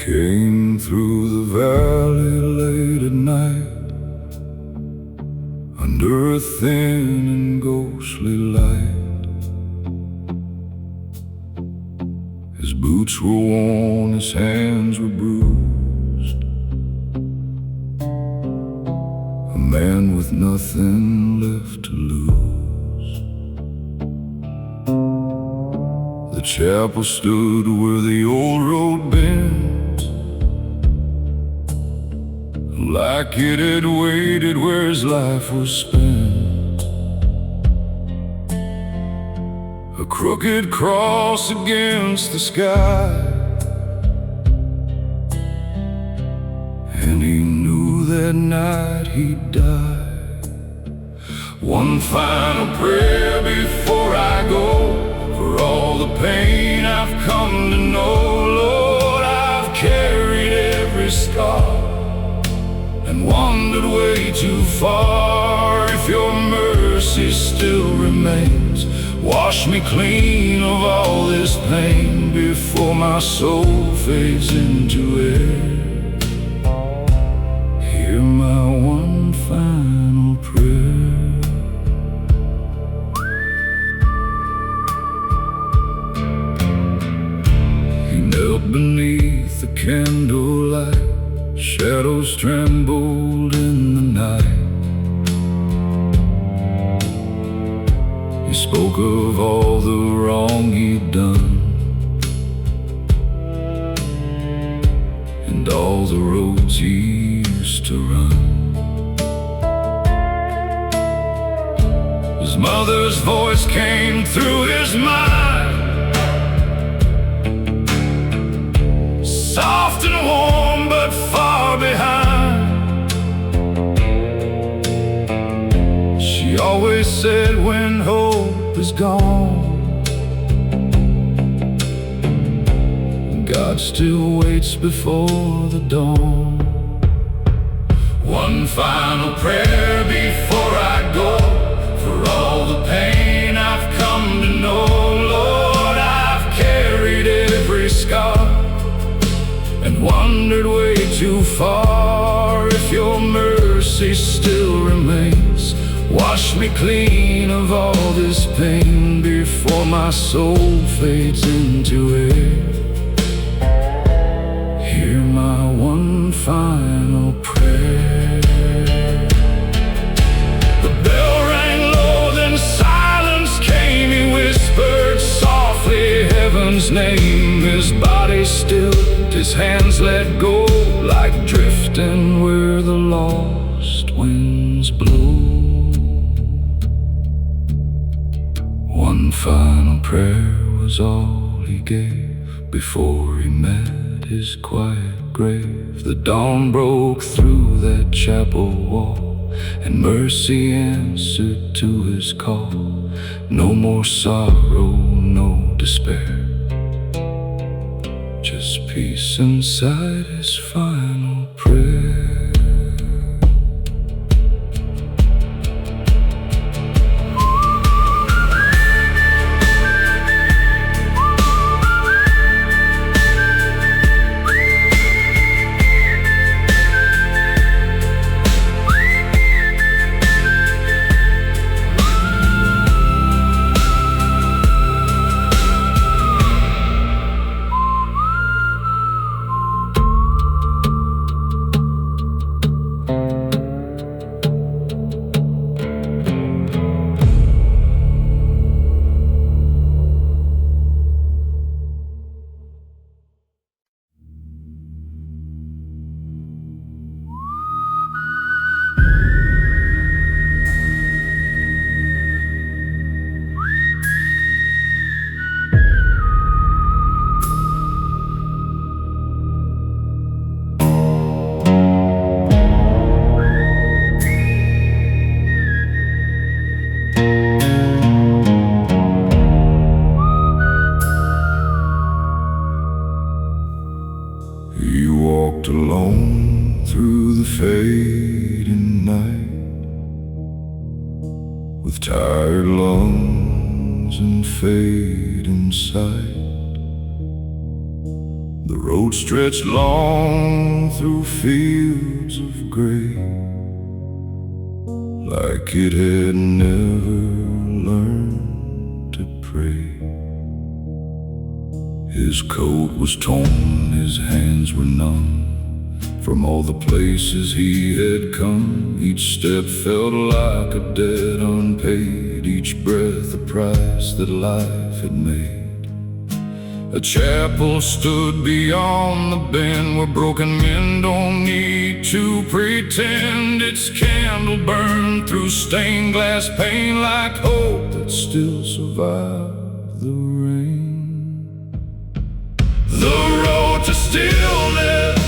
Came through the valley late at night, under a thin and ghostly light. His boots were worn, his hands were bruised, a man with nothing left to lose. The chapel stood where the old road bent, like it had waited where his life was spent. A crooked cross against the sky, and he knew that night he'd die. One final prayer before I go, for all the pain I've come to know. Lord, I've carried every scar and wandered way too far. If your mercy still remains, wash me clean of all this pain before my soul fades into air. Hear my one final prayer. He knelt beneath the candlelight, shadows trembled in the night. He spoke of all the wrong he'd done, and all the roads he used to run. His mother's voice came through his mind, soft and warm but far behind. She always said, when hope is gone, God still waits before the dawn. One final prayer before I go, for all the pain I've come to know. Lord, I've carried every scar and wandered way too far. If your mercy still remains, wash me clean of all this pain before my soul fades into air. Hear my one final prayer. The bell rang low, then silence came. He whispered softly heaven's name. His body still, his hands let go, like drifting where the lost winds blow. One final prayer was all he gave before he met his quiet grave. The dawn broke through that chapel wall, and mercy answered to his call. No more sorrow, no despair, just peace inside his final prayer. walked alone through the fading night, with tired lungs and fading sight. The road stretched long through fields of gray, like it had never learned to pray. His coat was torn, his hands were numb from all the places he had come. Each step felt like a debt unpaid, each breath a price that life had made. A chapel stood beyond the bend where broken men don't need to pretend. Its candle burned through stained glass pane like hope that still survived the rain. The road to stillness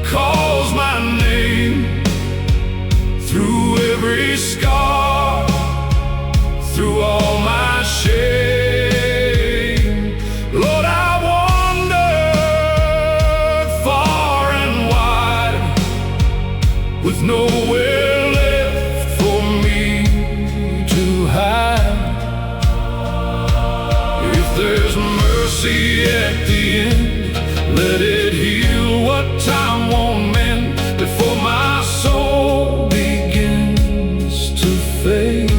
calls my name through every scar, through all my shame. Lord, I wandered far and wide, with nowhere left for me to hide. If there's mercy at the end, let it heal what time won't mend, before my soul begins to fade.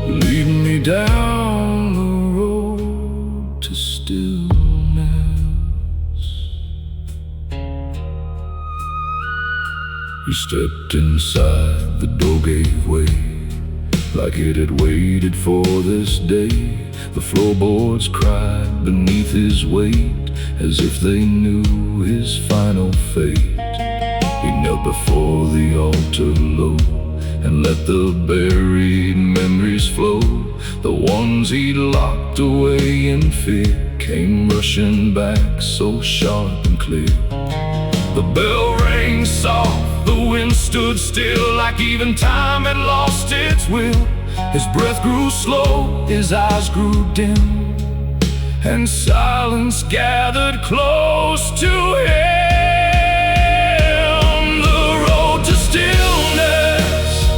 Lead me down the road to stillness. He stepped inside, the door gave way, like it had waited for this day. The floorboards cried beneath his weight, as if they knew his final fate. He knelt before the altar low, and let the buried memories flow. The ones he'd locked away in fear came rushing back so sharp and clear. The bell rang soft, the wind stood still, like even time had lost its will. His breath grew slow, his eyes grew dim, and silence gathered close to him. The road to stillness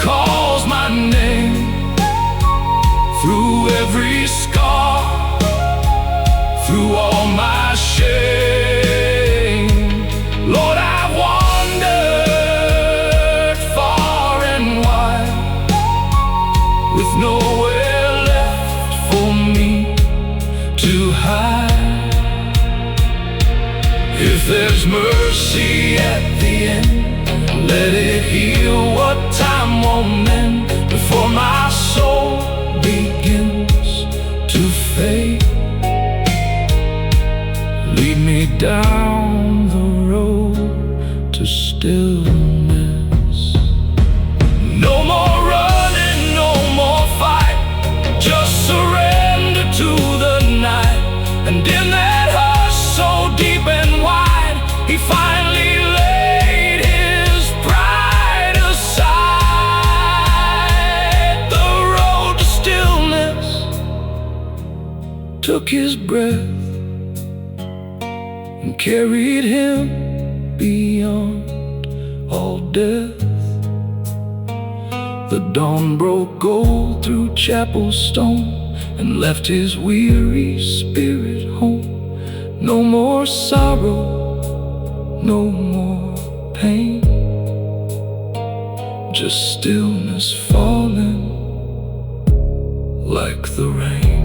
calls my name through every scar, through all my shame. Lord, I've wandered far and wide, with nowhere left for me to hide. If there's mercy at the end, let it heal what time won't mend, before my soul begins to fade. Lead me down the road to stillness. No more running, no more fight, just surrender to the night. And in that hush so deep and wide, he finally laid his pride aside. The road to stillness took his breath and carried him beyond all death. The dawn broke gold through chapel stone and left his weary spirit home. No more sorrow, no more pain, just stillness falling like the rain.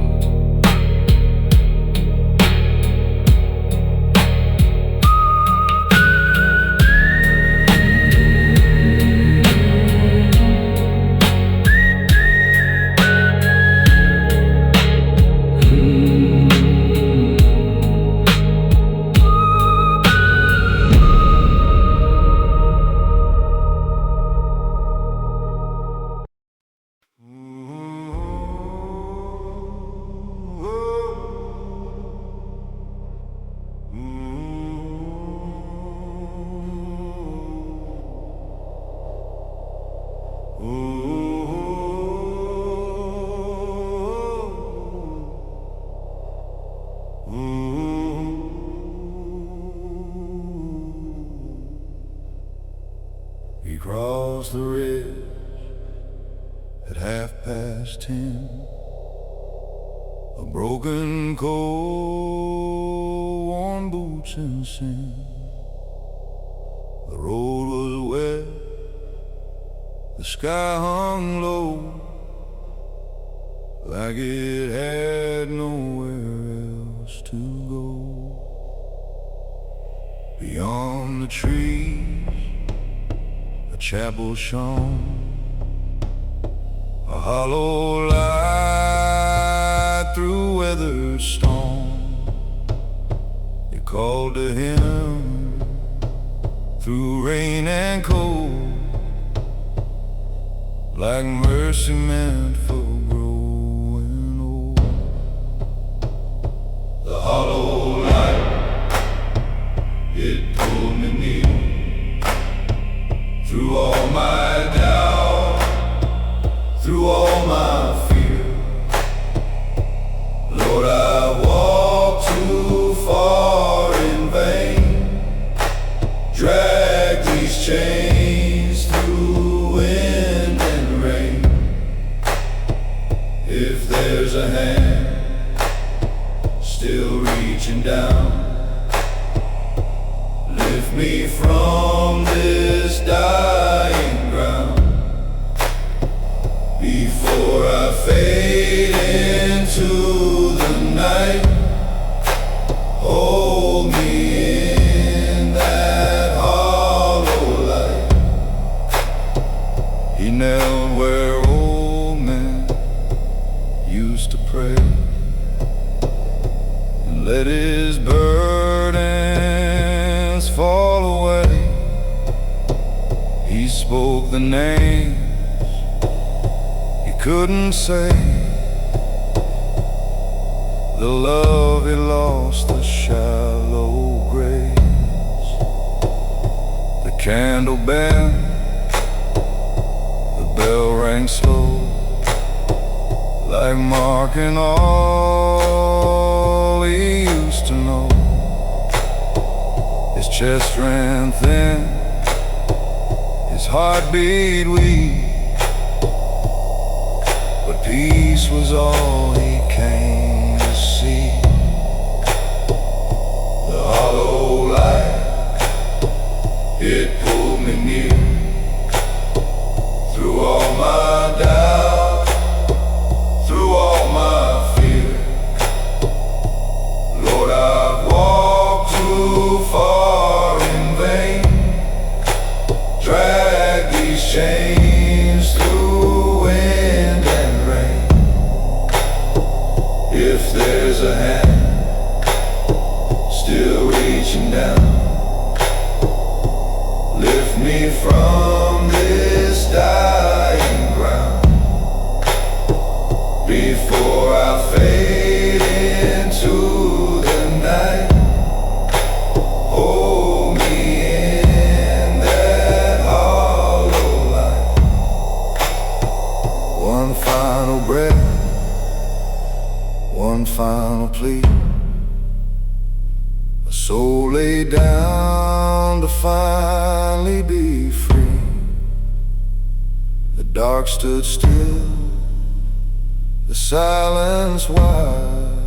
He crossed the ridge at 10:30, a broken coal, worn boots and sin. The road was wet, the sky hung low, like it had nowhere else to go. Beyond the trees, a chapel shone, a hollow light through weathered stone. It called to him through rain and cold, like mercy meant for growing old. The hollow light, it pulled me near, through all my doubt, through all my fear. Lord, I walked too far in vain, drag these chains through wind and rain. If there's a hand still reaching down, lift me from this dying ground. Before I fade into the night, hold me in that hollow light. He knelt where old men used to pray, and let his burdens fall away. He spoke the names he couldn't say, the love he lost, the shallow graves. The candle bent, the bell rang slow, like marking all he used to know. His chest ran thin, his heart beat weak, but peace was all he came to see. The hollow light, it pulled me near, through all my doubt, through all my fear. Lord, I've walked too far in vain, drag these chains through wind and rain. If there's a hand still reaching down, lift me from this dying ground. Before I fade into the night, hold me in that hollow light. One final breath, one final plea. A soul laid down to finally be free. The dark stood still, the silence wide,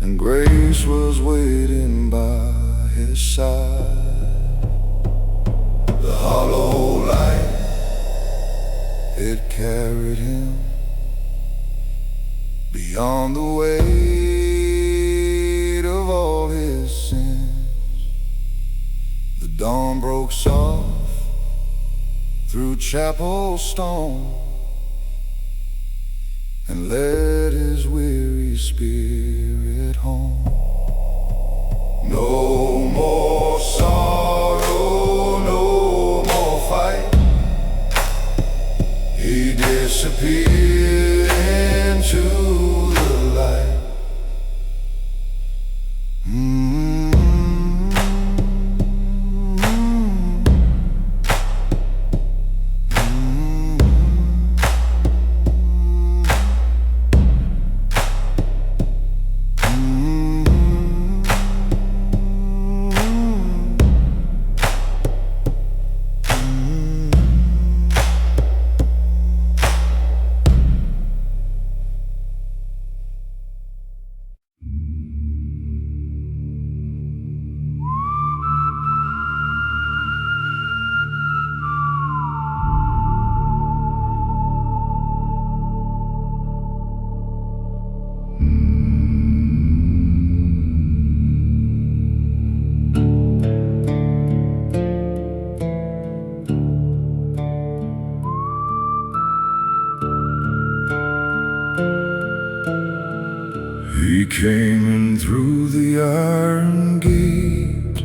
and grace was waiting by his side. The hollow light, it carried him beyond the weight of all his sins. The dawn broke soft through chapel stone, and led his weary spirit home. No more sorrow, no more fight. He disappeared into the light. swinging through the iron gate.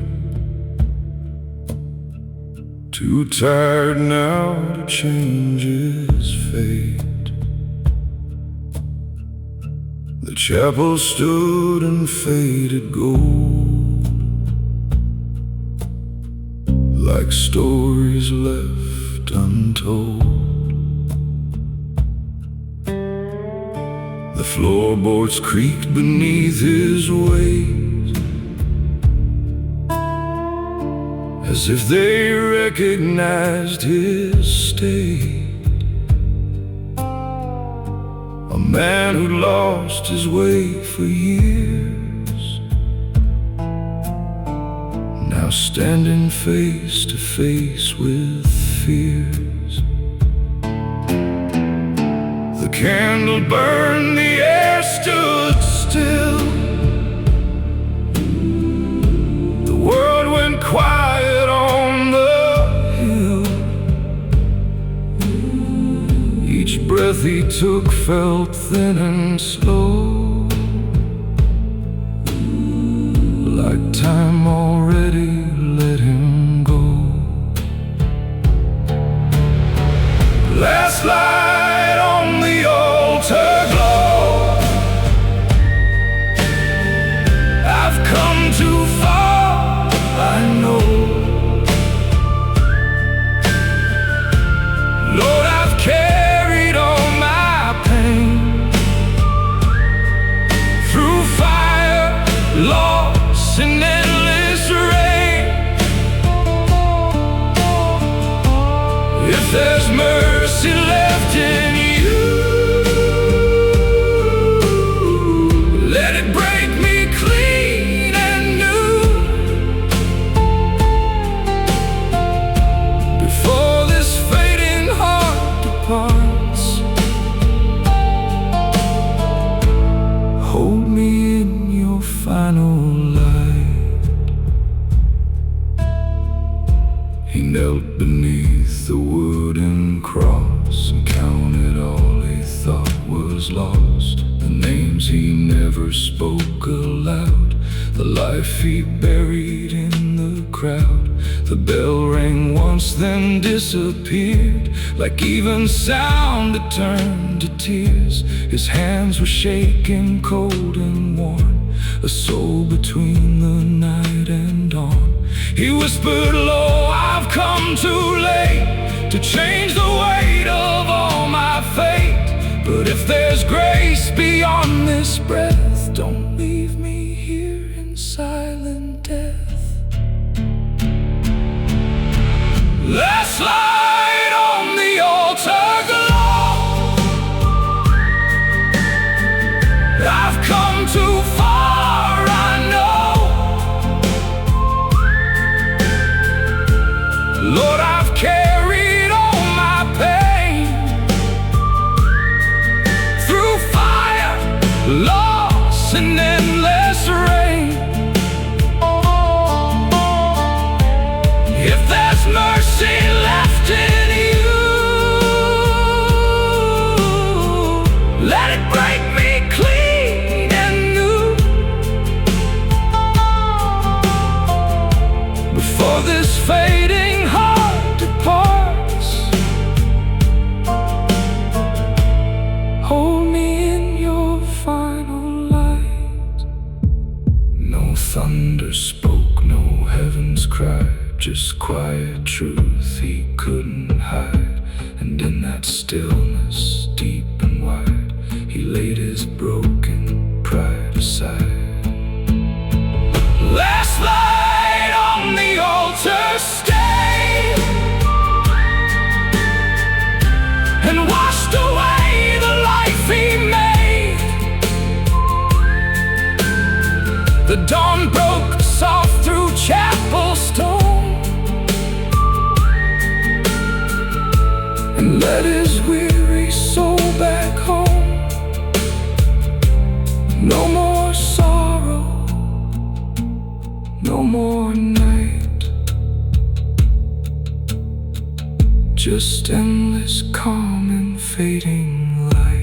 Too tired now to change his fate. The chapel stood in faded gold, like stories left untold. The floorboards creaked beneath his weight, as if they recognized his state. A man who'd lost his way for years, now standing face to face with fears. The candle burned, the air stood still. The world went quiet on the hill. Each breath he took felt thin and slow, like time already let him go. Last light on the altar glow. I've come too far, I know. Lord, I've carried all my pain through fire, loss, and endless rain. If there's mercy left in you, let it break me clean and new. Before this fading heart departs, hold me in your final light. He knelt beneath the wooden cross and counted all he thought was lost. The names he never spoke aloud, the life he buried in the crowd. The bell rang once, then disappeared, like even sound it turned to tears. His hands were shaking, cold and worn, a soul between the night and dawn. He whispered low, I've come too late to change the weight of all my fate. But if there's grace beyond this breath, don't leave me here in silent death. Last light on the altar glow. I've come too far, I know. Lord, I've carried all my pain through fire, loss, and endless rain. If there's mercy left in you, let it break me clean and new. Before this fading heart departs, hold me in your final light. No thunder spoke, no heavens cried, just quiet truth he couldn't hide. And in that stillness, deep and wide, he laid his broken pride aside. Last light on the altar stayed and washed away the life he made. The dawn broke soft through chapel stone and led his weary soul back home. No more sorrow, no more night, just endless calm and fading light.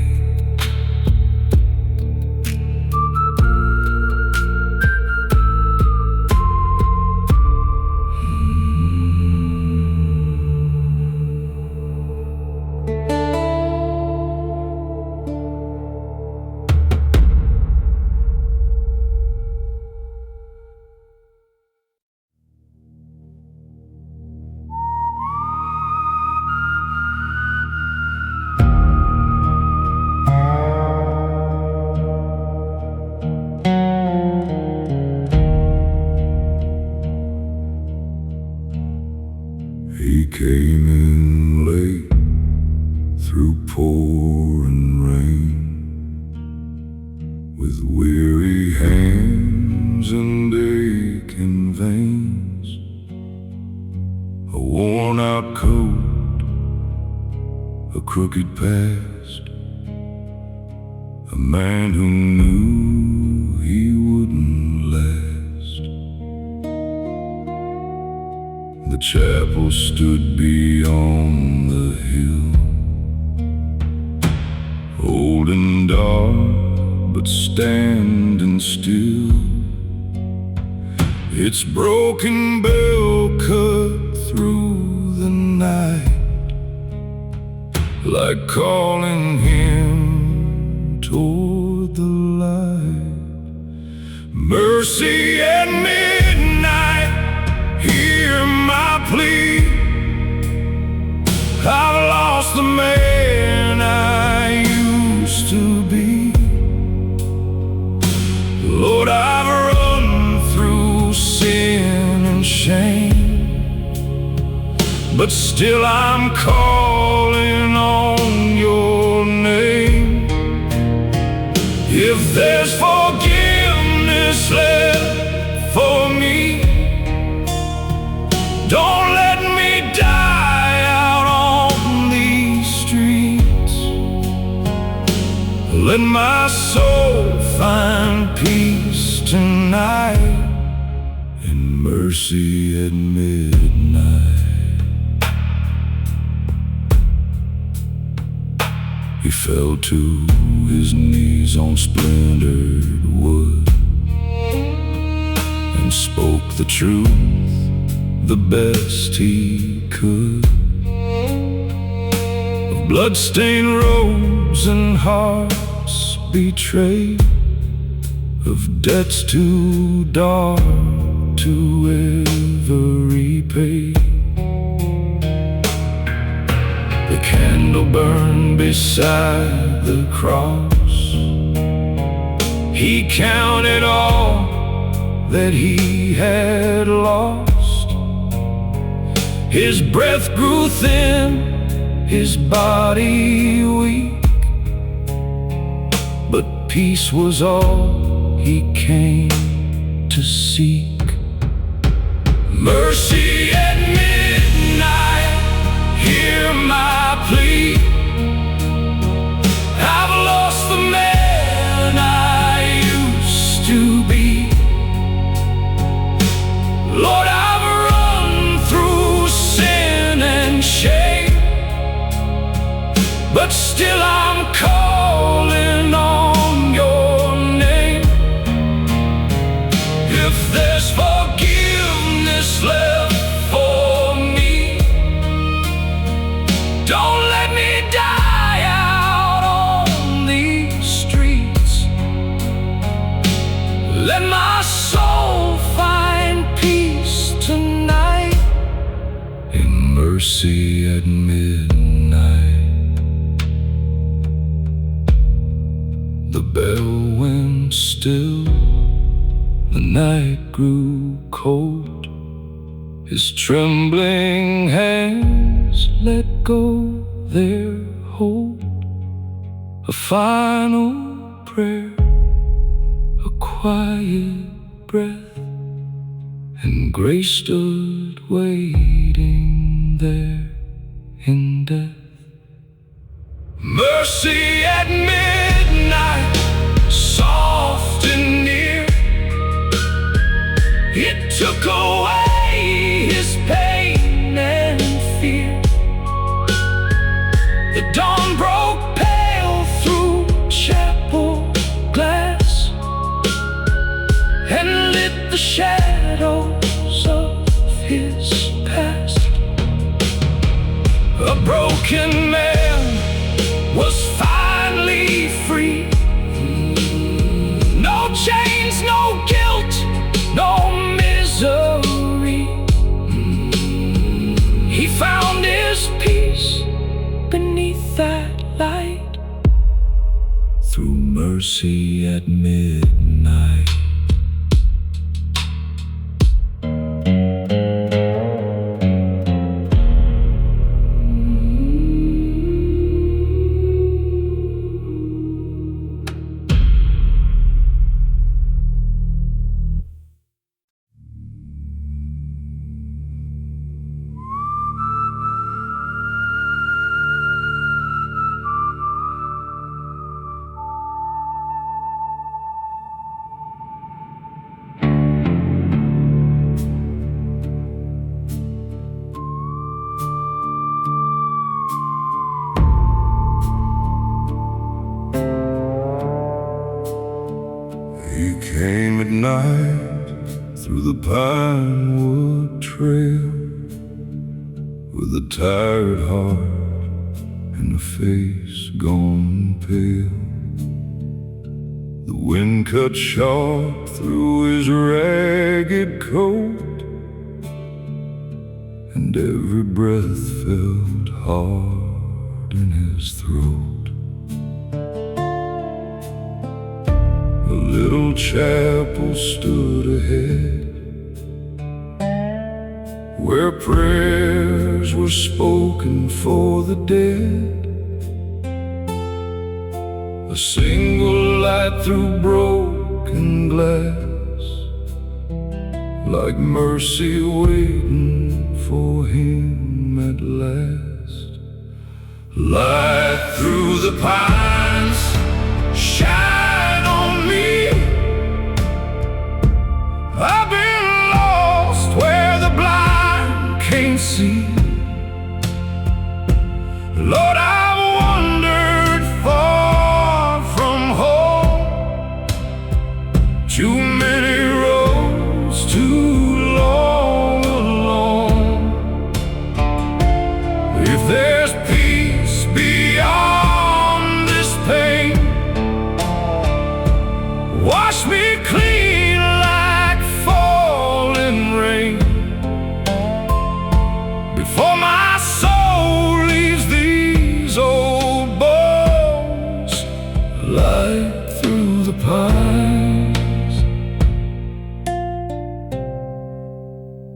crooked past, a man who knew he wouldn't last. The chapel stood beyond the hill, old and dark, but standing still. Its broken bell cut through the night, like calling him toward the light. Mercy at midnight, hear my plea. I've lost the man I used to be. Lord, I've run through sin and shame, but still I'm calling on your name. If there's forgiveness left for me, don't let me die out on these streets. Let my soul find peace tonight in mercy at midnight. He fell to his knees on splintered wood and spoke the truth the best he could, of bloodstained robes and hearts betrayed, of debts too dark to ever repay. The candle burned beside the cross. He counted all that he had lost. His breath grew thin, his body weak, but peace was all he came to seek. Mercy at midnight, hear my plea. I've lost the man I used to be. Lord, I've run through sin and shame, but still I'm calling on your name. If there's forgiveness left for me, don't let me die out on these streets. Let my soul find peace tonight in mercy at midnight. The bell went still, the night grew cold. His trembling hands let go their hold. A final prayer, a quiet breath, and grace stood waiting there in death. Mercy at midnight, soft and near. It took away his pain and fear. The dawn broke pale through chapel glass and lit the shadows of his past. A broken man was finally free. No chains, no guilt, no misery. He found his peace beneath that light, through mercy at midnight. came at night through the pine wood trail, with a tired heart and a face gone pale. The wind cut sharp through his ragged coat, and every breath felt hard in his throat. A little chapel stood ahead, where prayers were spoken for the dead. A single light through broken glass, like mercy waiting for him at last. Light through the pines, shine on me. I've been lost where the blind can't see. Lord, I've wandered far from home, too many roads, too long alone. If there's peace beyond this pain, wash me clean like falling rain, before my soul leaves these old bones. Light through the pines,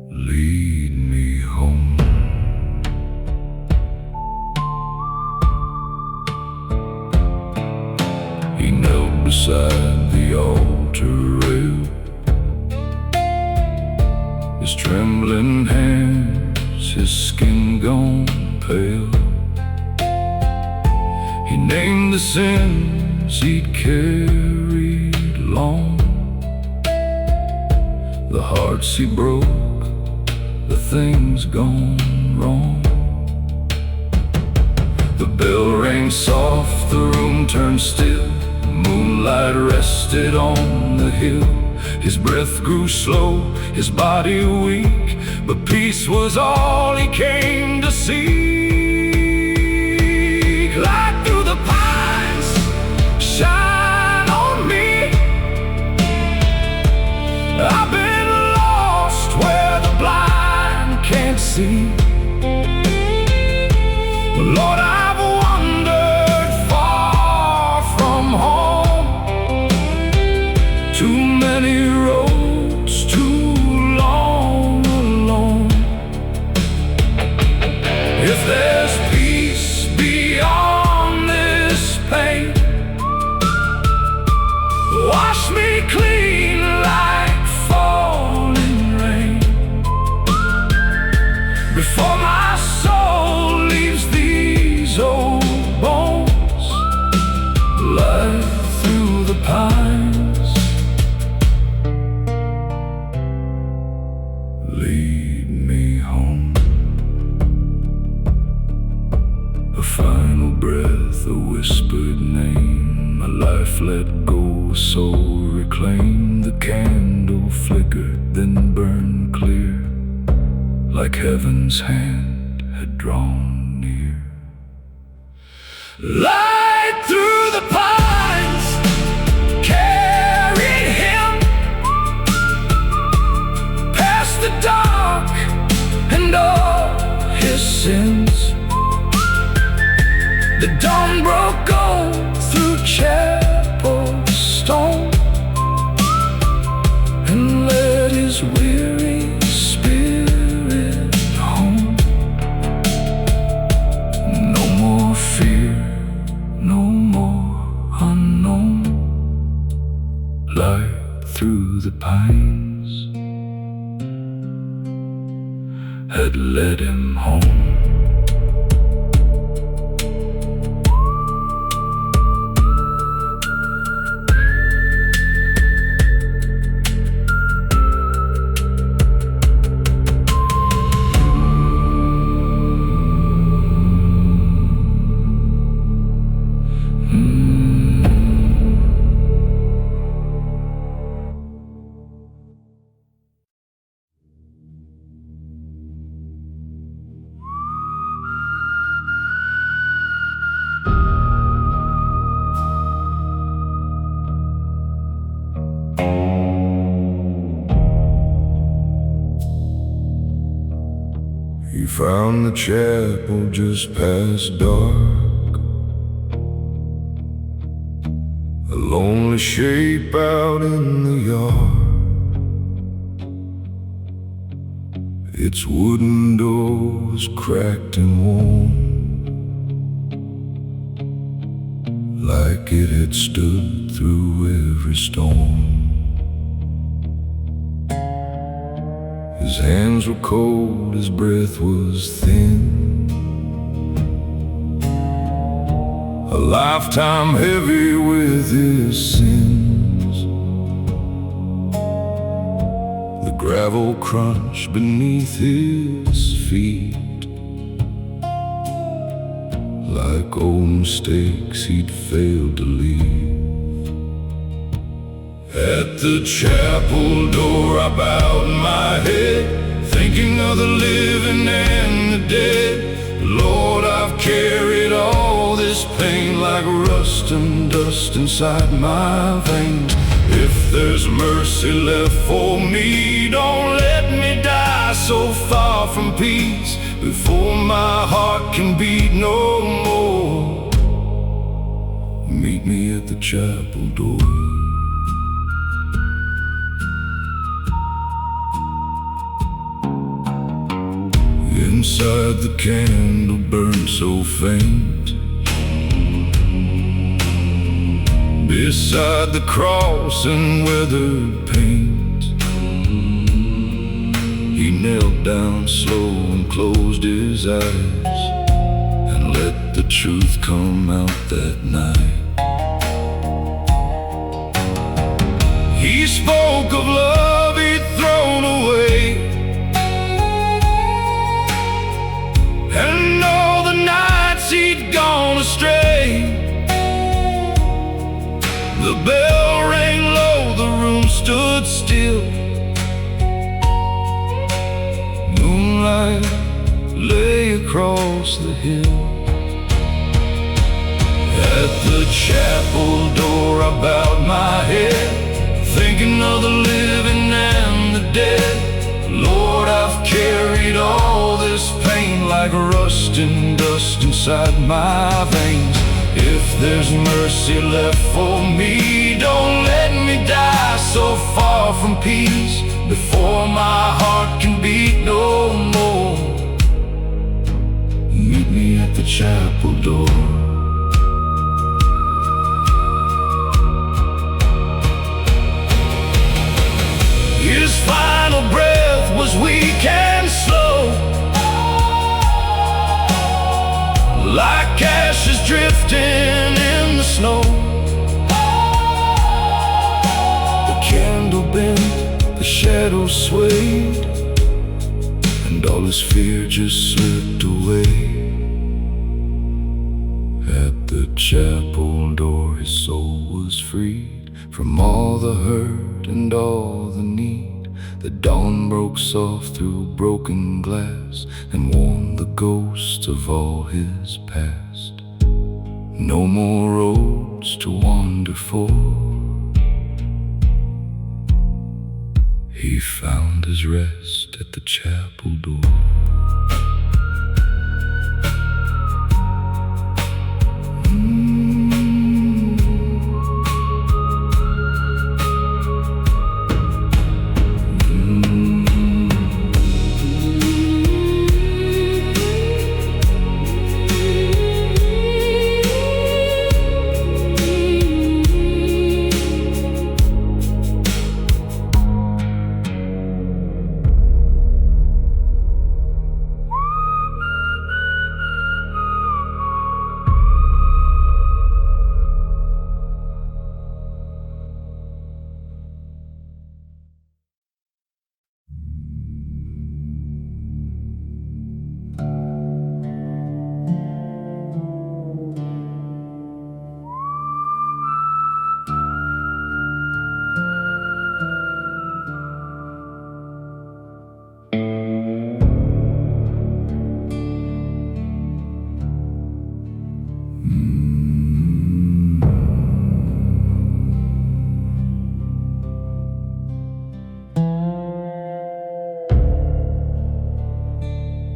lead me home. He knelt beside the altar rail, his trembling hands, his skin gone pale. He named the sins he'd carried long, the hearts he broke, the things gone wrong. The bell rang soft, the room turned still, moonlight rested on the hill. His breath grew slow, his body weak, but peace was all he came to seek. Light through the pines, shine on me. I've been lost where the blind can't see. Lord, I've wandered far from home, too many roads, too long alone. If there's peace beyond this pain, wash me clean like falling rain, before my soul leaves these old bones. Light through the pines, lead me home. A final breath, a whispered name, a life let go, a soul reclaimed. The candle flickered, then burned clear, like heaven's hand had drawn near. Light through the pines carried him past the dark and all his sins. The dawn broke on through chapel stone, and led his weary spirit home. No more fear, no more unknown. Light through the pines had led him home. He found the chapel just past dark, a lonely shape out in the yard. Its wooden door was cracked and worn, like it had stood through every storm. His hands were cold, his breath was thin, a lifetime heavy with his sins. The gravel crunched beneath his feet, like old mistakes he'd failed to leave. At the chapel door I bowed my head, thinking of the living and the dead. Lord, I've carried all this pain like rust and dust inside my veins. If there's mercy left for me, don't let me die so far from peace, before my heart can beat no more. Meet me at the chapel door. Inside the candle burned so faint, beside the cross and weathered paint. He knelt down slow and closed his eyes, and let the truth come out that night. He spoke of love he'd thrown away, and all the nights he'd gone astray. The bell rang low, the room stood still. Moonlight lay across the hill. At the chapel door I bowed my head, thinking of the living and the dead. Lord, I've carried all this pain like rust and dust inside my veins. If there's mercy left for me, don't let me die so far from peace, before my heart can beat no more. Meet me at the chapel door. His final breath was weak and slow, like ashes drifting in the snow. The candle bent, the shadows swayed, and all his fear just slipped away. At the chapel door his soul was freed from all the hurt and all the need. The dawn broke soft through broken glass and warned the ghosts of all his past. No more roads to wander for, he found his rest at the chapel door.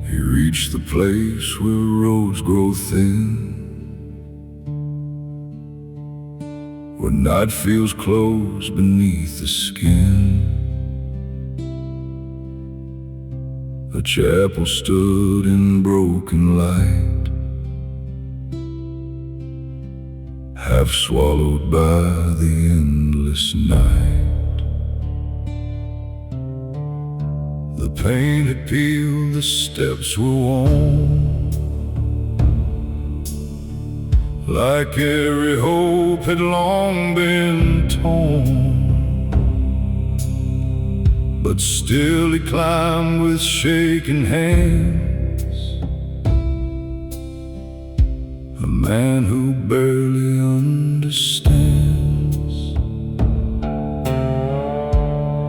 He reached the place where roads grow thin, where night feels close beneath the skin. A chapel stood in broken light, half swallowed by the endless night. The paint had peeled, the steps were worn, like every hope had long been torn. But still he climbed with shaking hands, a man who barely understands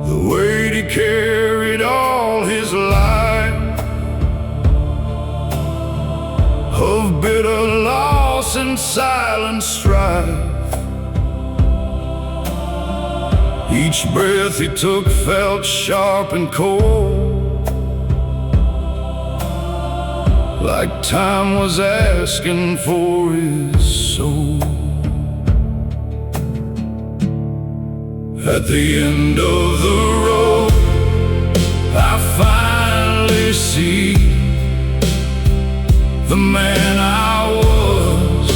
the weight he carried all his life, of bitter loss and silent strife. Each breath he took felt sharp and cold, like time was asking for his soul. At the end of the road, I finally see the man I was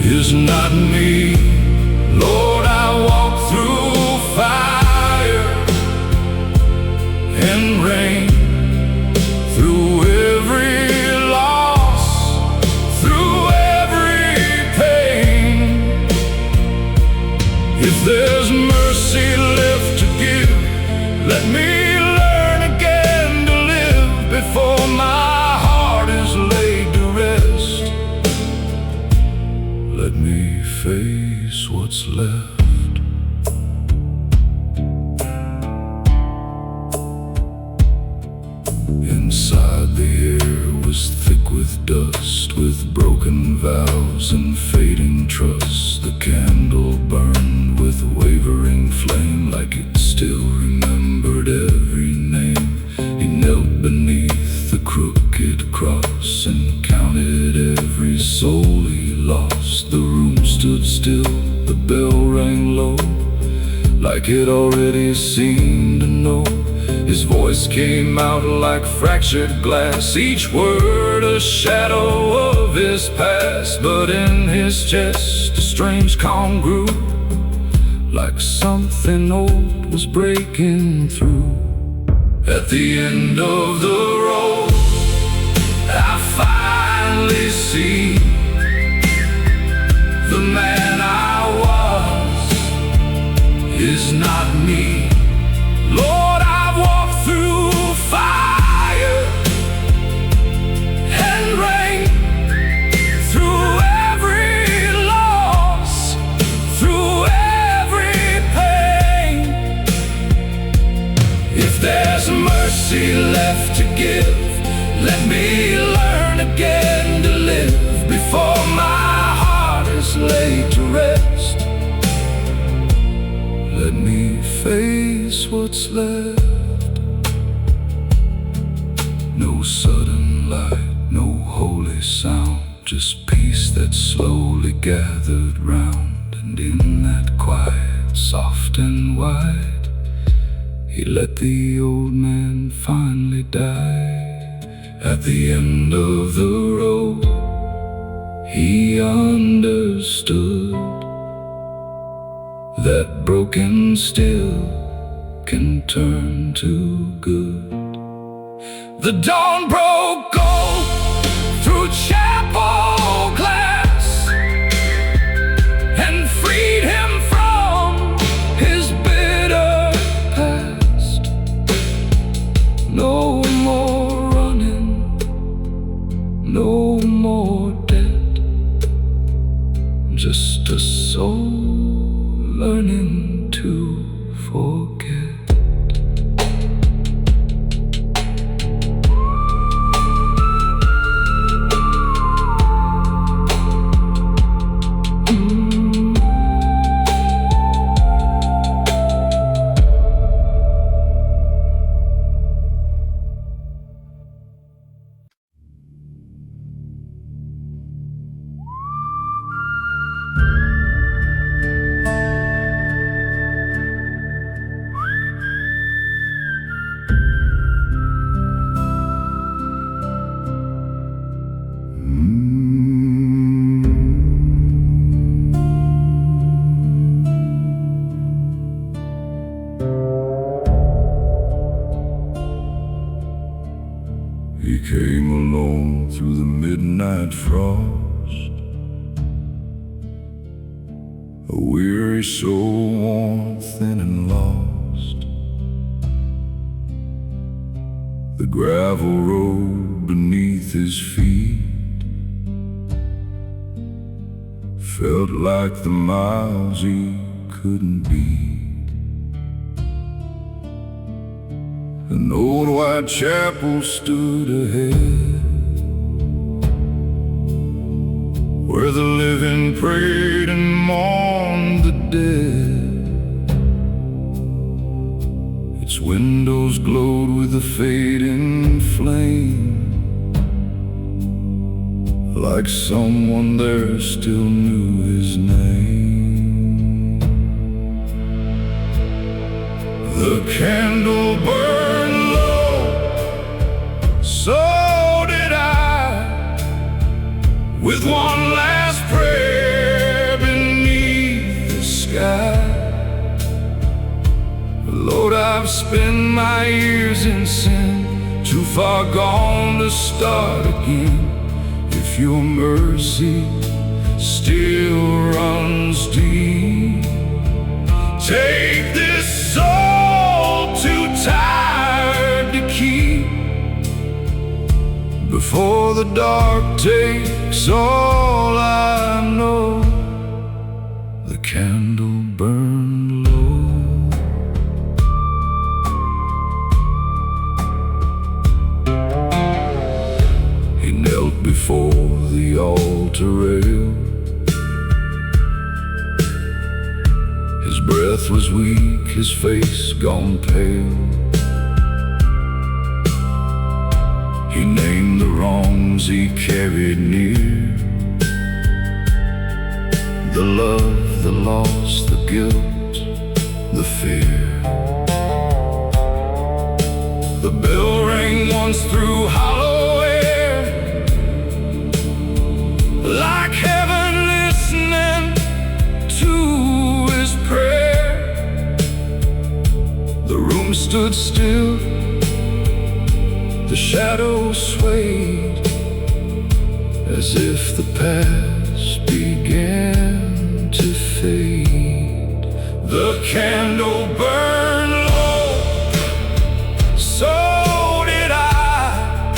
is not me. Lord, I walk through fire and rain, through every loss, through every pain. If there's mercy left to give, let me learn again to live before my heart is laid to rest. Let me face what's left. Inside the air was thick with dust, with broken vows and fading trust. The candle burned with wavering flame, like it still remembered every name. He knelt beneath the crooked cross and counted every soul he lost. The room stood still, the bell rang low, like it already seemed to know. His voice came out like fractured glass, each word a shadow of his past. But in his chest a strange calm grew, like something old was breaking through. At the end of the road, I finally see the man I was is not me. Lord, I've walked through fire and rain, through every loss, through every pain. If there's mercy left to give, let me learn again to live before my heart is laid to rest. Let me face what's left. No sudden light, no holy sound, just peace that slowly gathered round. And in that quiet, soft and wide, he let the old man finally die. At the end of the road, he understood that broken still can turn to good. The dawn broke gold through chapel glass and freed him from his bitter past. No more running, no more debt, just a soul learning to forget. He came alone through the midnight frost, a weary soul worn thin and lost. The gravel road beneath his feet felt like the miles he couldn't beat. An old white chapel stood ahead, where the living prayed and mourned the dead. Its windows glowed with a fading flame, like someone there still knew his name. The candle burned low, so did I, with one last prayer beneath the sky. Lord, I've spent my years in sin, too far gone to start again. If your mercy still runs deep, take this soul too tired to keep, before the dark takes all I know. The candle burned low. He knelt before the altar rail. His breath was weak, his face gone pale. He named the wrongs he carried near, the love, the loss, the guilt, the fear. The bell rang once through hollow air, like heaven listening to his prayer. The room stood still, the shadows swayed, as if the past began to fade. The candle burned low, so did I,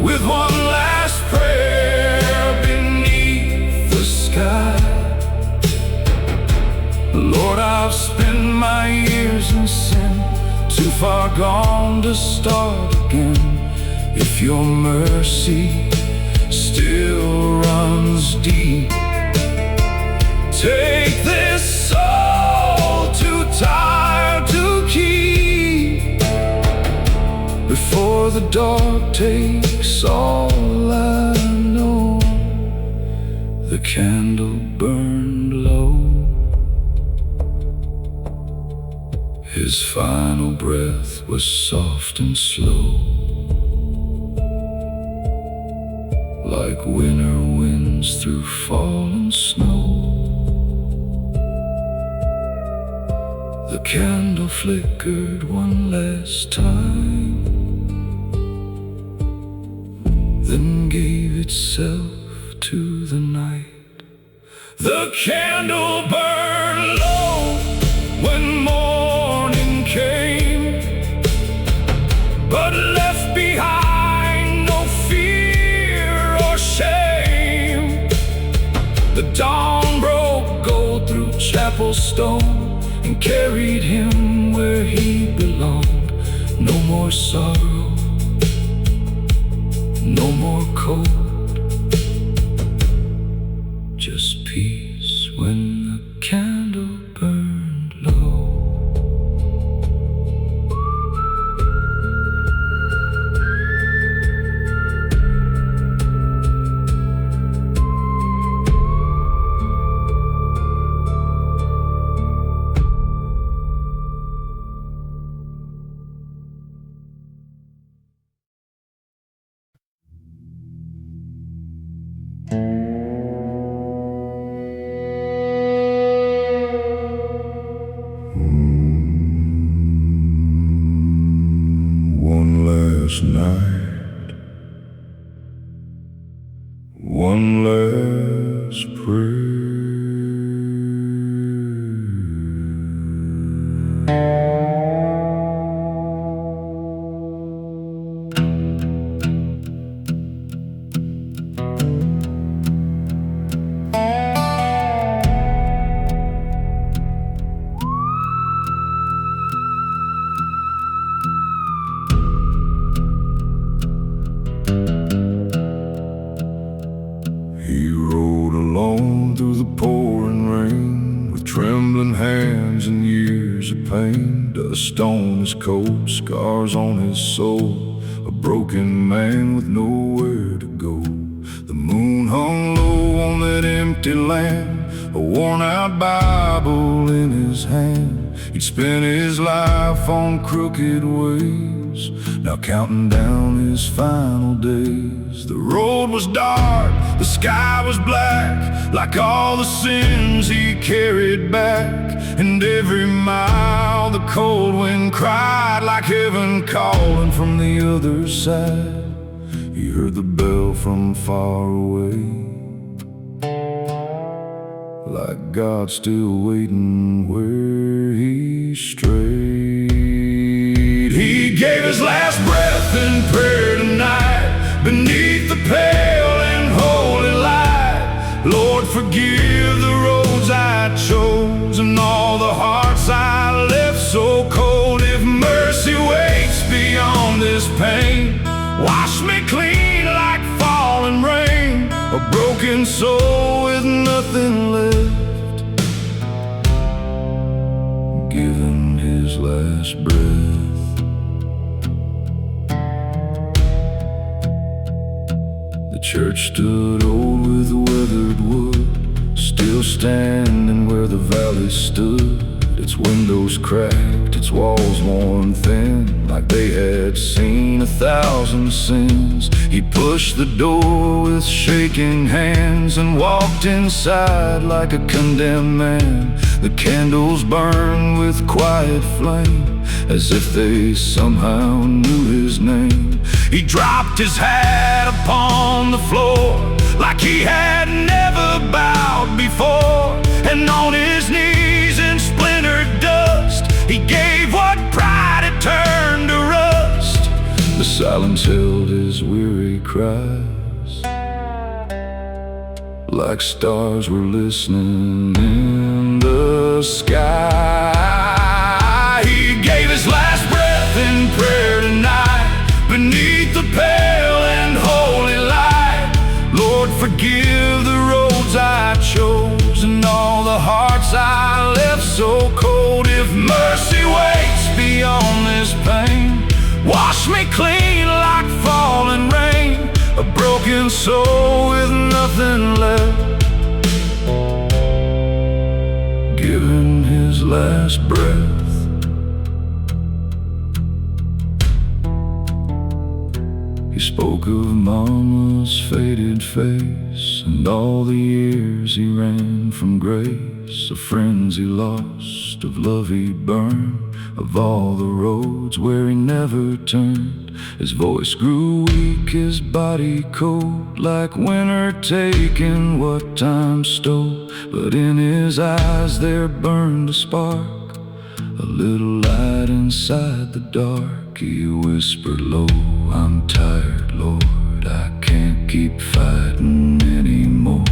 with one last prayer beneath the sky. Lord, I've spent my years in sin, too far gone to start again. If your mercy still runs deep, take this soul too tired to keep, before the dark takes all I know. The candle burned low. His final breath was soft and slow, like winter winds through fallen snow. The candle flickered one last time, then gave itself to the night. The candle burned low when morning came, but left behind no fear or shame. The dawn broke gold through chapel stone and carried him where he belonged. No more sorrow, no more cold, just peace when the candle burned low. One last night, one last prayer. He rode alone through the pouring rain, with trembling hands and years of pain. Dust on his coat, scars on his soul, a broken man with nowhere to go. The moon hung low on that empty land, a worn-out Bible in his hand. He'd spent his life on crooked ways, now counting down his final days. The road was dark, the sky was black, like all the sins he carried back. And every mile the cold wind cried, like heaven calling from the other side. He heard the bell from far away, like God still waiting where he strayed. He gave his last breath in prayer tonight, beneath the pale and holy light. Lord, forgive the roads I chose and all the hearts I left so cold. If mercy waits beyond this pain, wash me clean like falling rain, a broken soul with nothing left, giving his last breath. The church stood old with weathered wood, still standing where the valley stood. Its windows cracked, its walls worn thin, like they had seen 1,000 sins. He pushed the door with shaking hands and walked inside like a condemned man. The candles burned with quiet flame, as if they somehow knew his name. He dropped his hat upon the floor like he had never bowed before, and on his knees in splintered dust he gave what pride had turned to rust. The silence held his weary cries, like stars were listening in the sky. He gave his last breath in prayer tonight, beneath the pale and holy light. Lord, forgive the roads I chose and all the hearts I left so cold. If mercy waits beyond this pain, wash me clean like falling rain, a broken soul with nothing left, giving his last breath. He spoke of Mama's faded face and all the years he ran from grace, of friends he lost, of love he burned, of all the roads where he never turned. His voice grew weak, his body cold, like winter taking what time stole. But in his eyes there burned a spark, a little light inside the dark. He whispered low, I'm tired, Lord, I can't keep fighting anymore.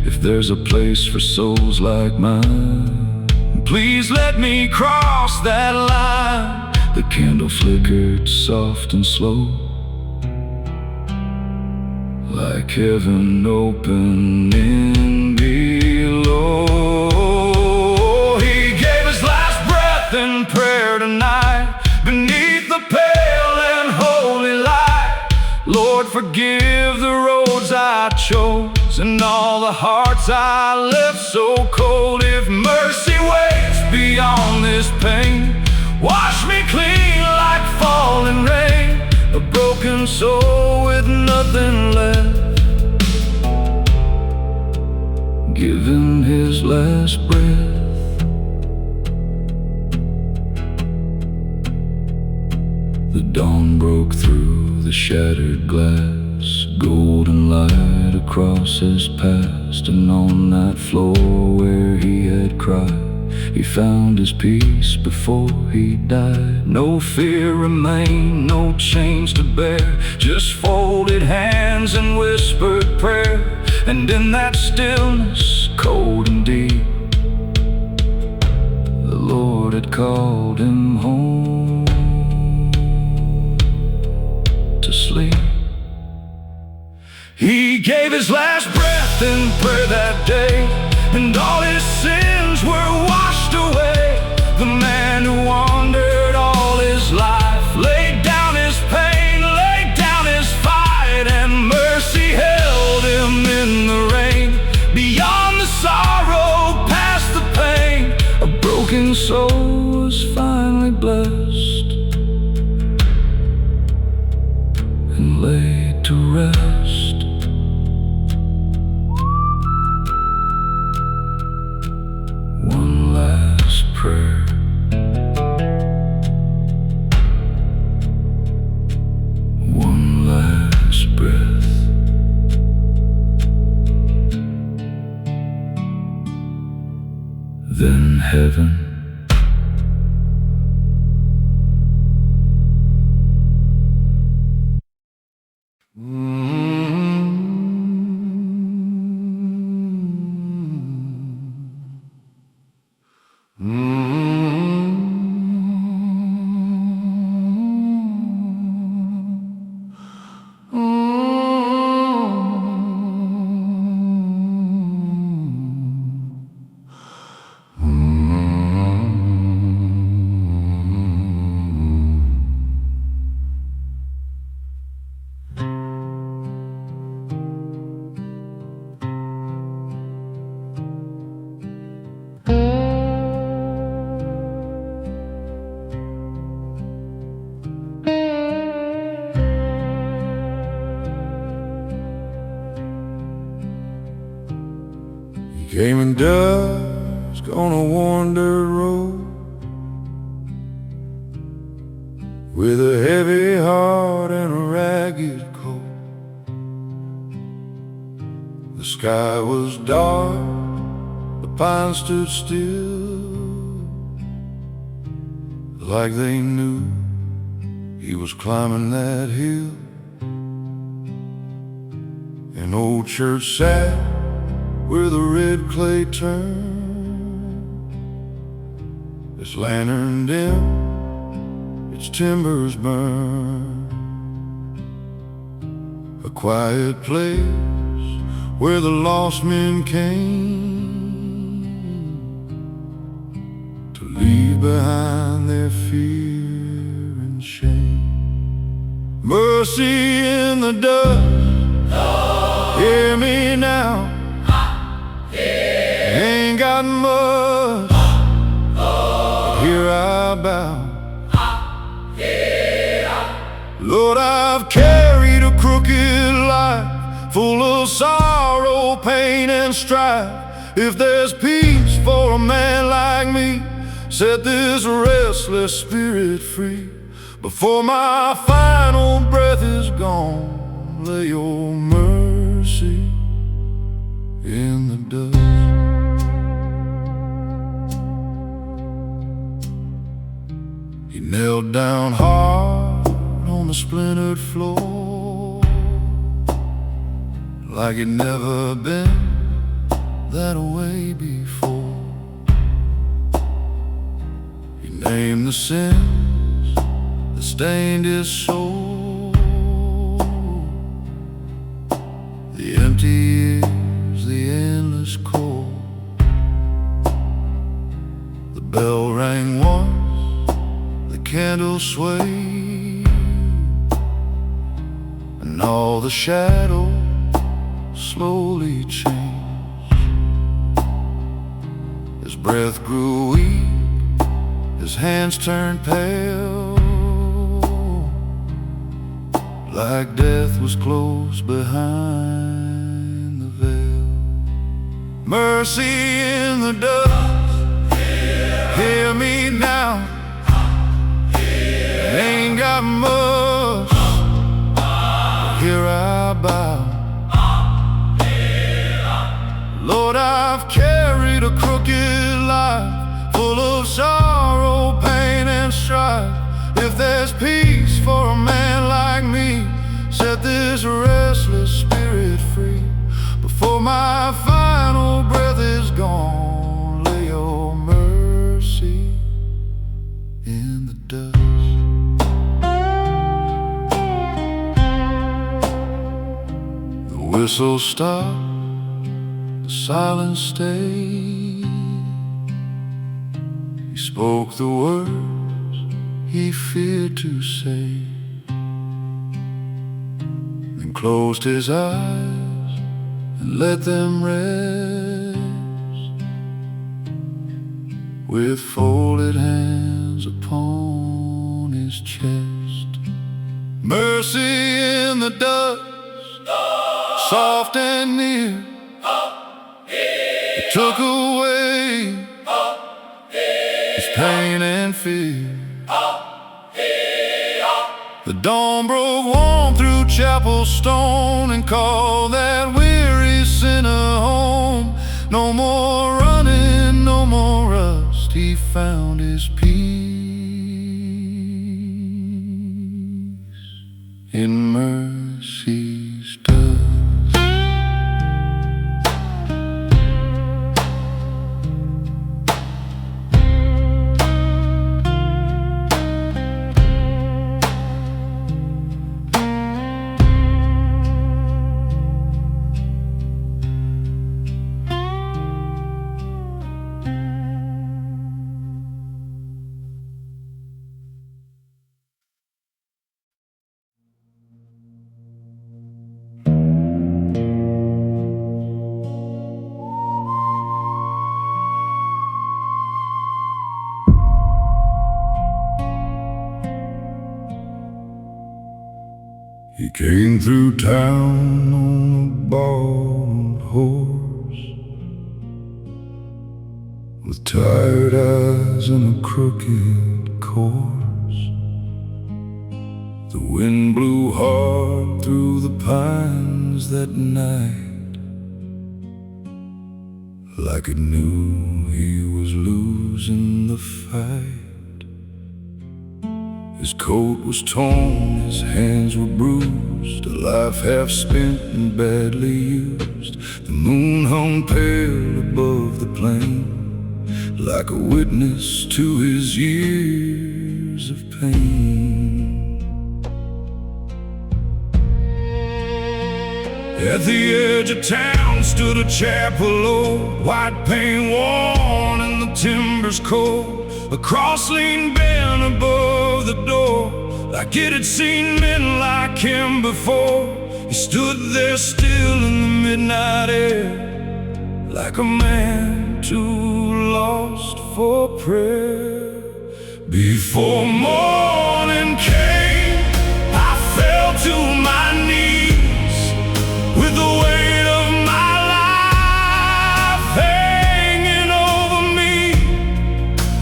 If there's a place for souls like mine, please let me cross that line. The candle flickered soft and slow, like heaven opening below. He gave his last breath in prayer tonight, beneath the pale and holy light. Lord, forgive the roads I chose and all the hearts I left so cold. If mercy waits beyond this pain, wash me clean like falling rain, a broken soul with nothing left, giving his last breath. The dawn broke through the shattered glass, glass, golden light across his past. And on that floor where he had cried, he found his peace before he died. No fear remained, no chains to bear, just folded hands and whispered prayer. And in that stillness, cold and deep, the Lord had called him home to sleep. He gave his last breath in prayer that day, and all his sins were washed away. The man who wandered all his life laid down his pain, laid down his fight, and mercy held him in the rain. Beyond the sorrow, past the pain, a broken soul was finally blessed and laid to rest. One last prayer, one last breath, then heaven. Came in dusk on a worn dirt road, with a heavy heart and a ragged coat. The sky was dark, the pines stood still, like they knew he was climbing that hill. An old church sat where the red clay turned, its lantern dim, its timbers burned. A quiet place where the lost men came to leave behind their fear and shame. Mercy in the dust, hear me now. Ain't got much, but here I bow. Lord, I've carried a crooked life, full of sorrow, pain, and strife. If there's peace for a man like me, set this restless spirit free. Before my final breath is gone, lay your mercy in the dust. He knelt down hard on the splintered floor, like he'd never been that way before. He named the sins that stained his soul, the empty years, the endless cold. The bell rang once, the candle swayed, and all the shadows slowly changed. His breath grew weak, his hands turned pale, like death was close behind the veil. Mercy in the dust, hear me now. Ain't got much, but here I in the dust. The whistle stopped, the silence stayed. He spoke the words he feared to say, then closed his eyes and let them rest, with folded hands upon his chest. Mercy in the dust, soft and near, it took away his pain and fear. The dawn broke warm through chapel stone and called that weary sinner home. No more running, no more rust, he found his peace in mercy's dust. He came through town on a borrowed horse, with tired eyes and a crooked course. The wind blew hard through the pines that night, like it knew he was losing the fight. His coat was torn, his hands were bruised, a life half spent and badly used. The moon hung pale above the plain, like a witness to his years of pain. At the edge of town stood a chapel old, white paint worn and the timbers cold. A cross leaned bent above the door, like it had seen men like him before. He stood there still in the midnight air, like a man too lost for prayer. Before morning came, I fell to my knees, with the weight of my life hanging over me.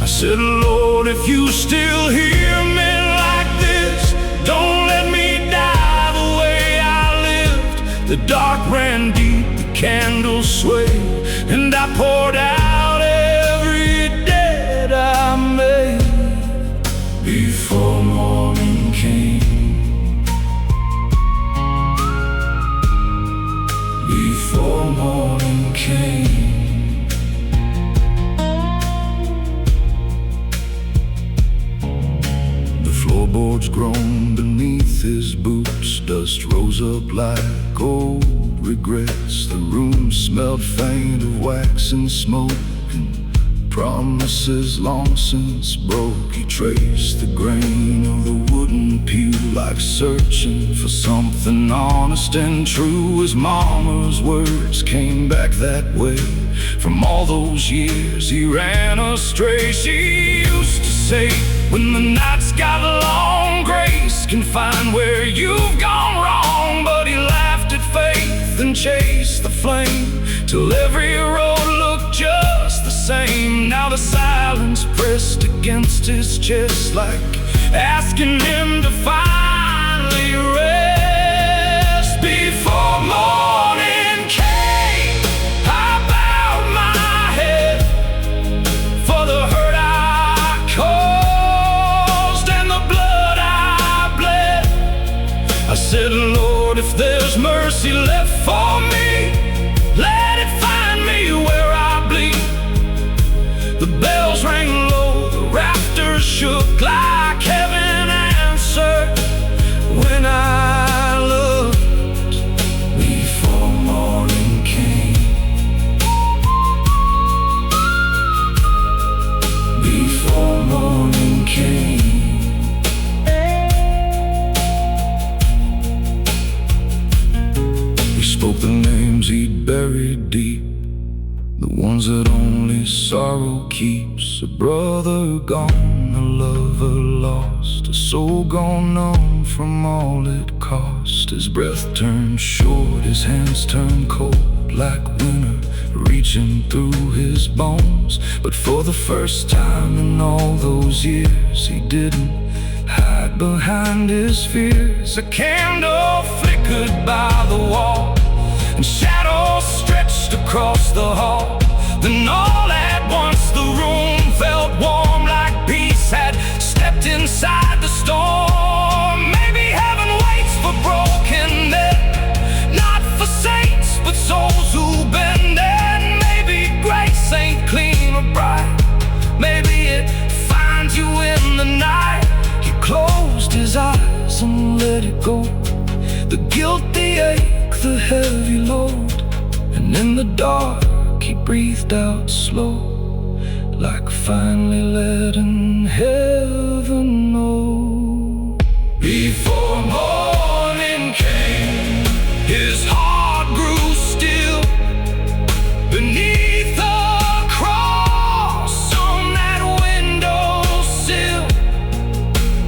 I said, Lord, if you still hear me like this, don't let me die the way I lived. The dark ran deep, the candles swayed, and I poured out every debt I made. Before morning came, before morning came. Floorboards groaned beneath his boots, dust rose up like old regrets. The room smelled faint of wax and smoke, and promises long since broke. He traced the grain of the wooden pew, like searching for something honest and true. His mama's words came back that way. From all those years he ran astray. She used to say, when the night's got long, grace can find where you've gone wrong. But he laughed at faith and chased the flame, till every road looked just the same. Now the silence pressed against his chest, like asking him to finally rest. Before morning came, I bowed my head for the hurt I caused and the blood I bled. I said, Lord, if there's mercy left for me, let it find me where I bleed. The bells rang low, the rafters shook like heaven answered when I looked before morning came. Before morning came. He spoke the names he'd buried deep, the ones that only sorrow keeps. A brother gone, a lover lost, a soul gone numb from all it cost. His breath turned short, his hands turned cold, like winter reaching through his bones. But for the first time in all those years, he didn't hide behind his fears. A candle flickered by the wall, and shadows stretched across the hall. Then all at once the room felt warm, like peace had stepped inside the storm. Maybe heaven waits for broken men, not for saints, but souls who've been dead. Maybe grace ain't clean or bright, maybe it finds you in the night. He closed his eyes and let it go, the guilt, the ache, the heavy load. And in the dark he breathed out slow, like finally letting heaven know. Before morning came, his heart grew still beneath the cross on that windowsill.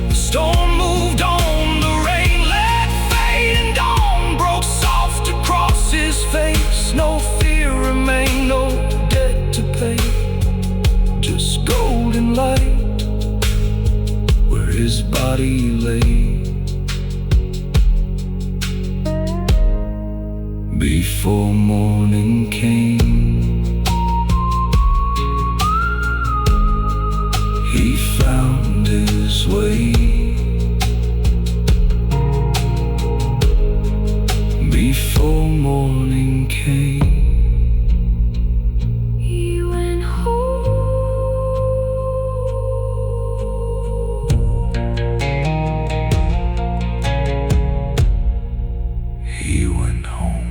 The storm moved on, the rain let fade, and dawn broke soft across his face. No fear remained, no debt to pay, just golden light where his body lay. Before morning came, he found his way. Before morning came, he went home. he went home.